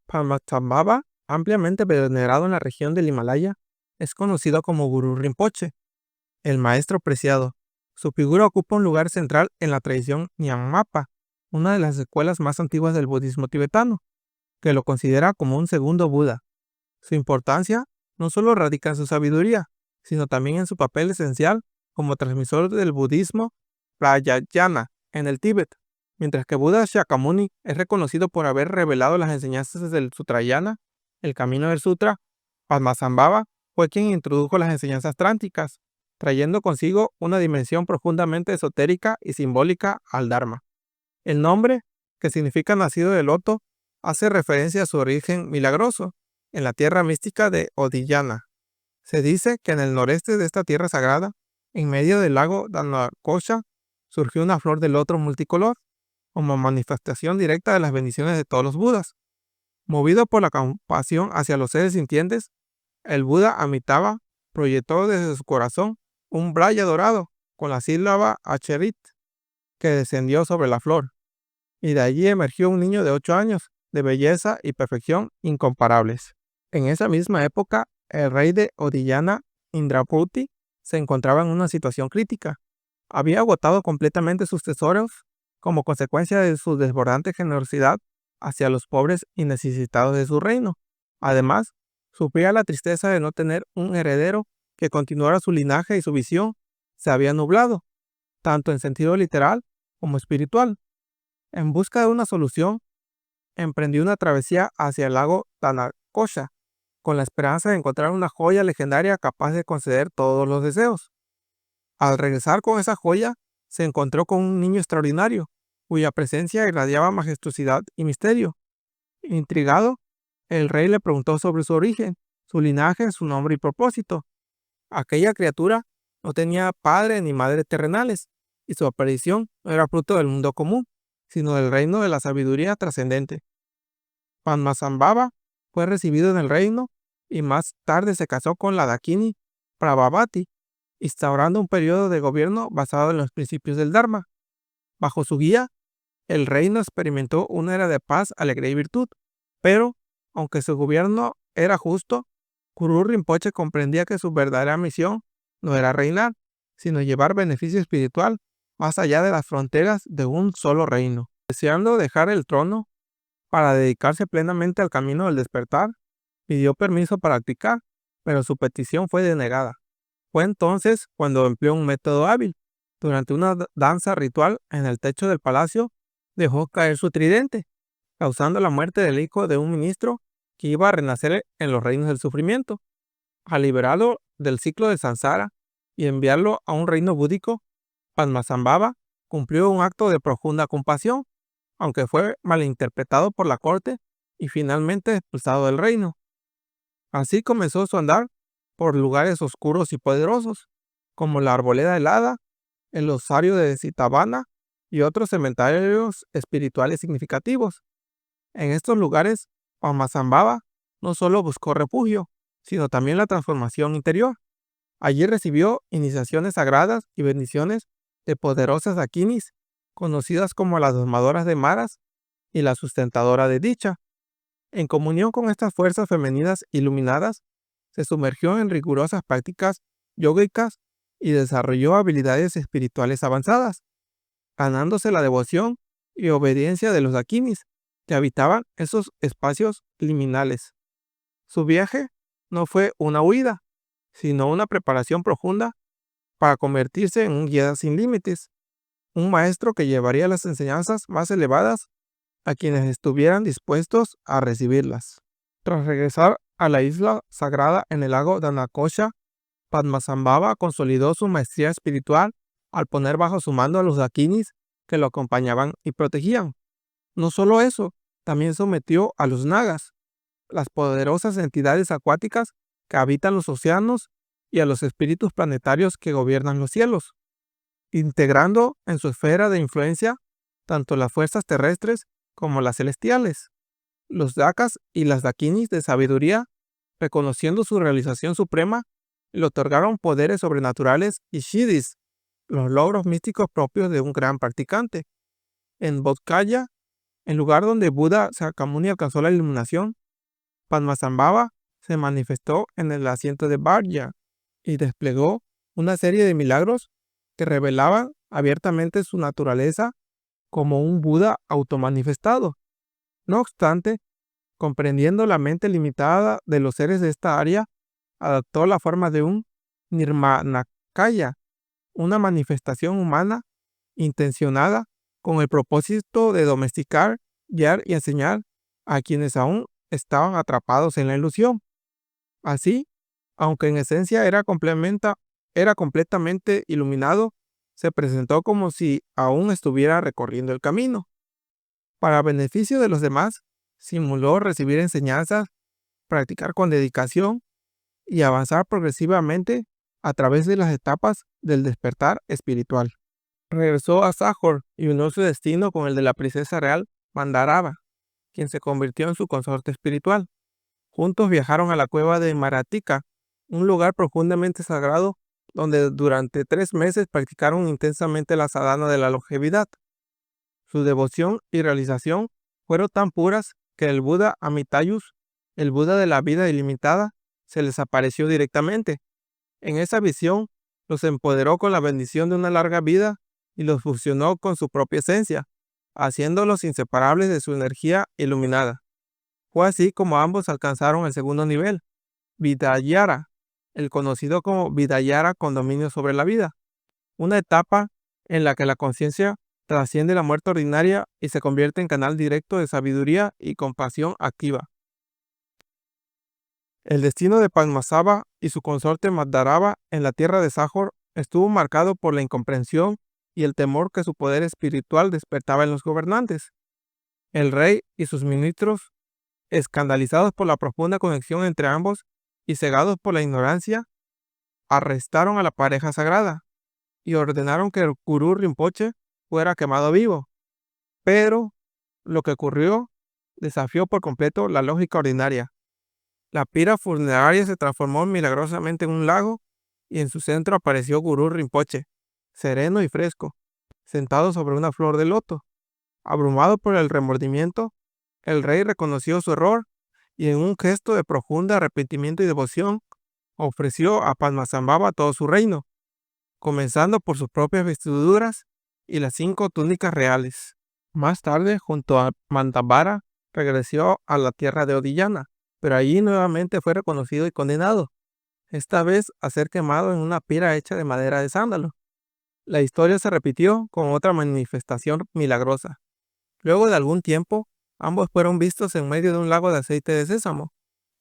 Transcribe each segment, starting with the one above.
Padmasambhava, ampliamente venerado en la región del Himalaya, es conocido como Guru Rinpoche, el maestro preciado. Su figura ocupa un lugar central en la tradición Nyingmapa, una de las escuelas más antiguas del budismo tibetano, que lo considera como un segundo Buda. Su importancia no solo radica en su sabiduría, sino también en su papel esencial como transmisor del budismo Vajrayana en el Tíbet. Mientras que Buda Shakyamuni es reconocido por haber revelado las enseñanzas del Sutrayana, el camino del Sutra, Padmasambhava fue quien introdujo las enseñanzas tránticas, trayendo consigo una dimensión profundamente esotérica y simbólica al Dharma. El nombre, que significa nacido del loto, hace referencia a su origen milagroso, en la tierra mística de Odiyana. Se dice que en el noreste de esta tierra sagrada, en medio del lago Danakosha, surgió una flor de loto multicolor, como manifestación directa de las bendiciones de todos los Budas. Movido por la compasión hacia los seres sintientes, el Buda Amitabha proyectó desde su corazón un braya dorado con la sílaba Acherit, que descendió sobre la flor, y de allí emergió un niño de 8 años, de belleza y perfección incomparables. En esa misma época, el rey de Odiyana, Indrapurti, se encontraba en una situación crítica. Había agotado completamente sus tesoros como consecuencia de su desbordante generosidad hacia los pobres y necesitados de su reino. Además, sufría la tristeza de no tener un heredero que continuara su linaje, y su visión se había nublado, tanto en sentido literal como espiritual. En busca de una solución, emprendió una travesía hacia el lago Danakosha, con la esperanza de encontrar una joya legendaria capaz de conceder todos los deseos. Al regresar con esa joya, se encontró con un niño extraordinario, cuya presencia irradiaba majestuosidad y misterio. Intrigado, el rey le preguntó sobre su origen, su linaje, su nombre y propósito. Aquella criatura no tenía padre ni madre terrenales, y su aparición no era fruto del mundo común, sino del reino de la sabiduría trascendente. Padmasambhava fue recibido en el reino y más tarde se casó con la Dakini Prabhavati, instaurando un periodo de gobierno basado en los principios del Dharma. Bajo su guía, el reino experimentó una era de paz, alegría y virtud, pero, aunque su gobierno era justo, Guru Rinpoche comprendía que su verdadera misión no era reinar, sino llevar beneficio espiritual más allá de las fronteras de un solo reino. Deseando dejar el trono para dedicarse plenamente al camino del despertar, pidió permiso para practicar, pero su petición fue denegada. Fue entonces cuando empleó un método hábil. Durante una danza ritual en el techo del palacio, dejó caer su tridente, causando la muerte del hijo de un ministro que iba a renacer en los reinos del sufrimiento. Al liberarlo del ciclo de Sansara y enviarlo a un reino búdico, Padmasambhava cumplió un acto de profunda compasión, aunque fue malinterpretado por la corte y finalmente expulsado del reino. Así comenzó su andar por lugares oscuros y poderosos, como la Arboleda Helada, el Osario de Sitabana y otros cementerios espirituales significativos. En estos lugares, Padmasambhava no solo buscó refugio, sino también la transformación interior. Allí recibió iniciaciones sagradas y bendiciones de poderosas Dakinis, conocidas como las domadoras de maras y la sustentadora de dicha. En comunión con estas fuerzas femeninas iluminadas, se sumergió en rigurosas prácticas yógicas y desarrolló habilidades espirituales avanzadas, ganándose la devoción y obediencia de los Dakinis que habitaban esos espacios liminales. Su viaje no fue una huida, sino una preparación profunda para convertirse en un guía sin límites, un maestro que llevaría las enseñanzas más elevadas a quienes estuvieran dispuestos a recibirlas. Tras regresar a la isla sagrada en el lago Danakosha, Padmasambhava consolidó su maestría espiritual al poner bajo su mando a los Dakinis que lo acompañaban y protegían. No solo eso, también sometió a los Nagas, las poderosas entidades acuáticas que habitan los océanos, y a los espíritus planetarios que gobiernan los cielos, integrando en su esfera de influencia tanto las fuerzas terrestres como las celestiales. Los Dakas y las Dakinis de sabiduría, reconociendo su realización suprema, le otorgaron poderes sobrenaturales y Siddhis, los logros místicos propios de un gran practicante. En Bodh Gaya, En lugar donde Buda Sakyamuni alcanzó la iluminación, Padmasambhava se manifestó en el asiento de Vajra y desplegó una serie de milagros que revelaban abiertamente su naturaleza como un Buda automanifestado. No obstante, comprendiendo la mente limitada de los seres de esta área, adoptó la forma de un Nirmanakaya, una manifestación humana intencionada con el propósito de domesticar, guiar y enseñar a quienes aún estaban atrapados en la ilusión. Así, aunque en esencia era completamente iluminado, se presentó como si aún estuviera recorriendo el camino. Para beneficio de los demás, simuló recibir enseñanzas, practicar con dedicación y avanzar progresivamente a través de las etapas del despertar espiritual. Regresó a Sajor y unió su destino con el de la princesa real Mandarava, quien se convirtió en su consorte espiritual. Juntos viajaron a la cueva de Maratika, un lugar profundamente sagrado donde durante 3 meses practicaron intensamente la sadhana de la longevidad. Su devoción y realización fueron tan puras que el Buda Amitayus, el Buda de la vida ilimitada, se les apareció directamente. En esa visión, los empoderó con la bendición de una larga vida y los fusionó con su propia esencia, haciéndolos inseparables de su energía iluminada. Fue así como ambos alcanzaron el segundo nivel, Vidayara, el conocido como Vidayara con dominio sobre la vida, una etapa en la que la conciencia trasciende la muerte ordinaria y se convierte en canal directo de sabiduría y compasión activa. El destino de Padmasambhava y su consorte Madharava en la tierra de Sajor estuvo marcado por la incomprensión y el temor que su poder espiritual despertaba en los gobernantes. El rey y sus ministros, escandalizados por la profunda conexión entre ambos y cegados por la ignorancia, arrestaron a la pareja sagrada y ordenaron que el Gurú Rinpoche fuera quemado vivo. Pero lo que ocurrió desafió por completo la lógica ordinaria. La pira funeraria se transformó milagrosamente en un lago y en su centro apareció Gurú Rinpoche, sereno y fresco, sentado sobre una flor de loto. Abrumado por el remordimiento, el rey reconoció su error y en un gesto de profunda arrepentimiento y devoción, ofreció a Padmasambhava todo su reino, comenzando por sus propias vestiduras y las 5 túnicas reales. Más tarde, junto a Mandavara, regresó a la tierra de Odiyana, pero allí nuevamente fue reconocido y condenado, esta vez a ser quemado en una pira hecha de madera de sándalo. La historia se repitió con otra manifestación milagrosa. Luego de algún tiempo, ambos fueron vistos en medio de un lago de aceite de sésamo,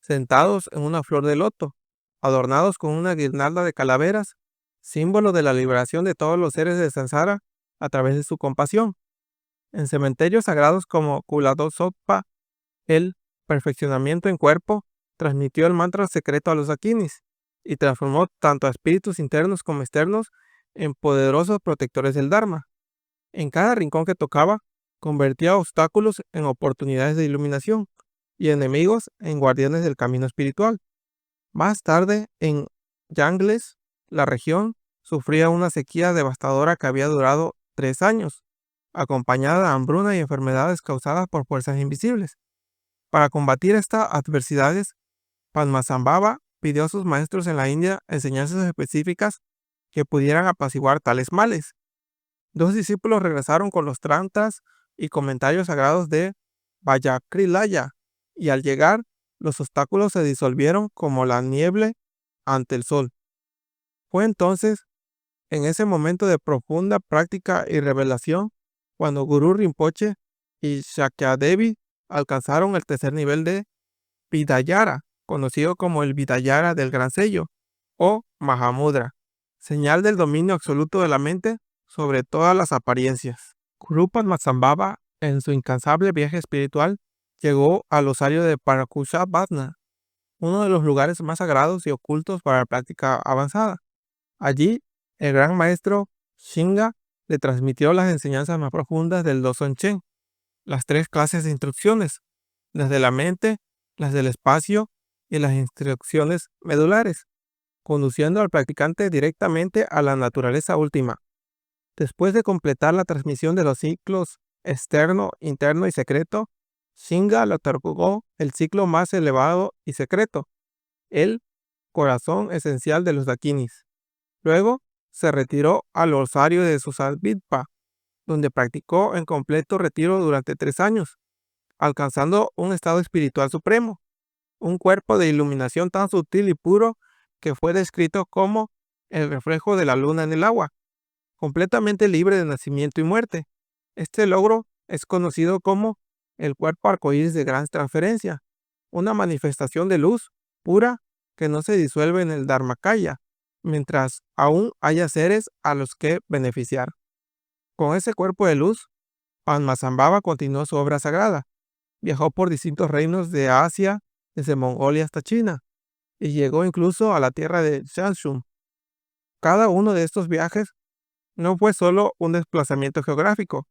sentados en una flor de loto, adornados con una guirnalda de calaveras, símbolo de la liberación de todos los seres de Sansara a través de su compasión. En cementerios sagrados como Kuladosotpa, el perfeccionamiento en cuerpo transmitió el mantra secreto a los Akinis y transformó tanto a espíritus internos como externos en poderosos protectores del Dharma. En cada rincón que tocaba, convertía obstáculos en oportunidades de iluminación y enemigos en guardianes del camino espiritual. Más tarde, en Yangles, la región sufría una sequía devastadora que había durado 3 años, acompañada de hambruna y enfermedades causadas por fuerzas invisibles. Para combatir estas adversidades, Padmasambhava pidió a sus maestros en la India enseñanzas específicas que pudieran apaciguar tales males. 2 discípulos regresaron con los tantras y comentarios sagrados de Vajrakrilaya, y al llegar, los obstáculos se disolvieron como la niebla ante el sol. Fue entonces, en ese momento de profunda práctica y revelación, cuando Gurú Rinpoche y Shakyadevi alcanzaron el tercer nivel de Vidayara, conocido como el Vidayara del Gran Sello, o Mahamudra, señal del dominio absoluto de la mente sobre todas las apariencias. Guru Padmasambhava, en su incansable viaje espiritual, llegó al osario de Parakushabhasna, uno de los lugares más sagrados y ocultos para la práctica avanzada. Allí, el gran maestro Shinga le transmitió las enseñanzas más profundas del Doson Chen, las 3 clases de instrucciones, las de la mente, las del espacio y las instrucciones medulares, conduciendo al practicante directamente a la naturaleza última. Después de completar la transmisión de los ciclos externo, interno y secreto, Shinga le otorgó el ciclo más elevado y secreto, el corazón esencial de los Dakinis. Luego se retiró al osario de Susavitpa, donde practicó en completo retiro durante 3 años, alcanzando un estado espiritual supremo, un cuerpo de iluminación tan sutil y puro que fue descrito como el reflejo de la luna en el agua, completamente libre de nacimiento y muerte. Este logro es conocido como el cuerpo arcoíris de gran transferencia, una manifestación de luz pura que no se disuelve en el Dharmakaya, mientras aún haya seres a los que beneficiar. Con ese cuerpo de luz, Padmasambhava continuó su obra sagrada. Viajó por distintos reinos de Asia, desde Mongolia hasta China, y llegó incluso a la tierra de Shanshun. Cada uno de estos viajes no fue solo un desplazamiento geográfico,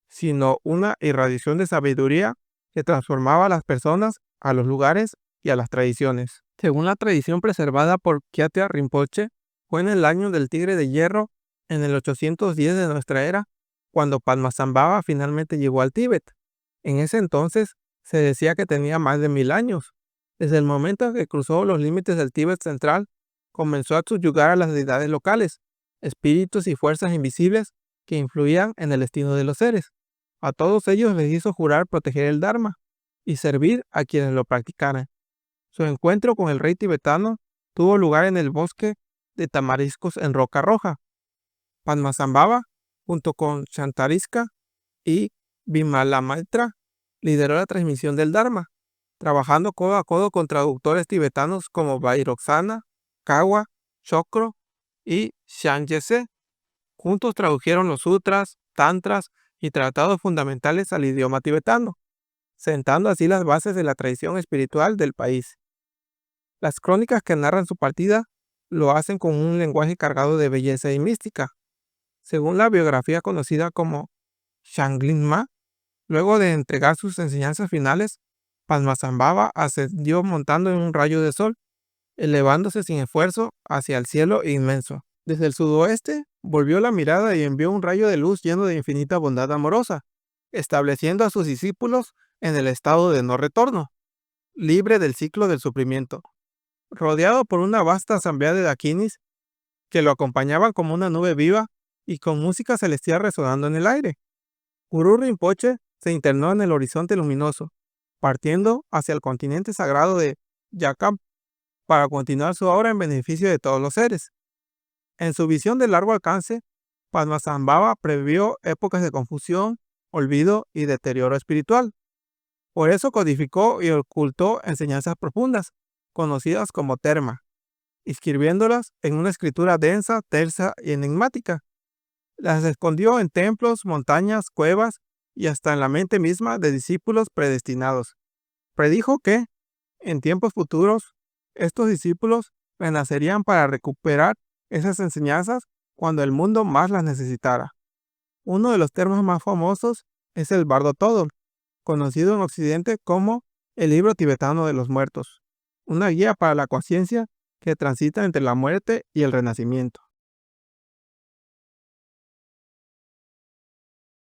sino una irradiación de sabiduría que transformaba a las personas, a los lugares y a las tradiciones. Según la tradición preservada por Khyatra Rinpoche, fue en el año del Tigre de Hierro, en el 810 de nuestra era, cuando Padmasambhava finalmente llegó al Tíbet. En ese entonces se decía que tenía más de 1000 años. Desde el momento en que cruzó los límites del Tíbet central, comenzó a subyugar a las deidades locales, espíritus y fuerzas invisibles que influían en el destino de los seres. A todos ellos les hizo jurar proteger el Dharma y servir a quienes lo practicaran. Su encuentro con el rey tibetano tuvo lugar en el bosque de tamariscos en Roca Roja. Padmasambhava, junto con Shantariska y Vimalamaitra, lideró la transmisión del Dharma, trabajando codo a codo con traductores tibetanos como Vairoksana, Kawa, Chokro y Shangyese. Juntos tradujeron los sutras, tantras y tratados fundamentales al idioma tibetano, sentando así las bases de la tradición espiritual del país. Las crónicas que narran su partida lo hacen con un lenguaje cargado de belleza y mística. Según la biografía conocida como Shanglinma, luego de entregar sus enseñanzas finales, Padmasambhava ascendió montando en un rayo de sol, elevándose sin esfuerzo hacia el cielo inmenso. Desde el sudoeste, volvió la mirada y envió un rayo de luz lleno de infinita bondad amorosa, estableciendo a sus discípulos en el estado de no retorno, libre del ciclo del sufrimiento. Rodeado por una vasta asamblea de dakinis que lo acompañaban como una nube viva y con música celestial resonando en el aire, Guru Rinpoche se internó en el horizonte luminoso, partiendo hacia el continente sagrado de Yakab para continuar su obra en beneficio de todos los seres. En su visión de largo alcance, Padmasambhava previó épocas de confusión, olvido y deterioro espiritual. Por eso codificó y ocultó enseñanzas profundas, conocidas como terma, inscribiéndolas en una escritura densa, tersa y enigmática. Las escondió en templos, montañas, cuevas y hasta en la mente misma de discípulos predestinados. Predijo que, en tiempos futuros, estos discípulos renacerían para recuperar esas enseñanzas cuando el mundo más las necesitara. Uno de los termas más famosos es el Bardo Thodol, conocido en Occidente como el libro tibetano de los muertos, una guía para la conciencia que transita entre la muerte y el renacimiento.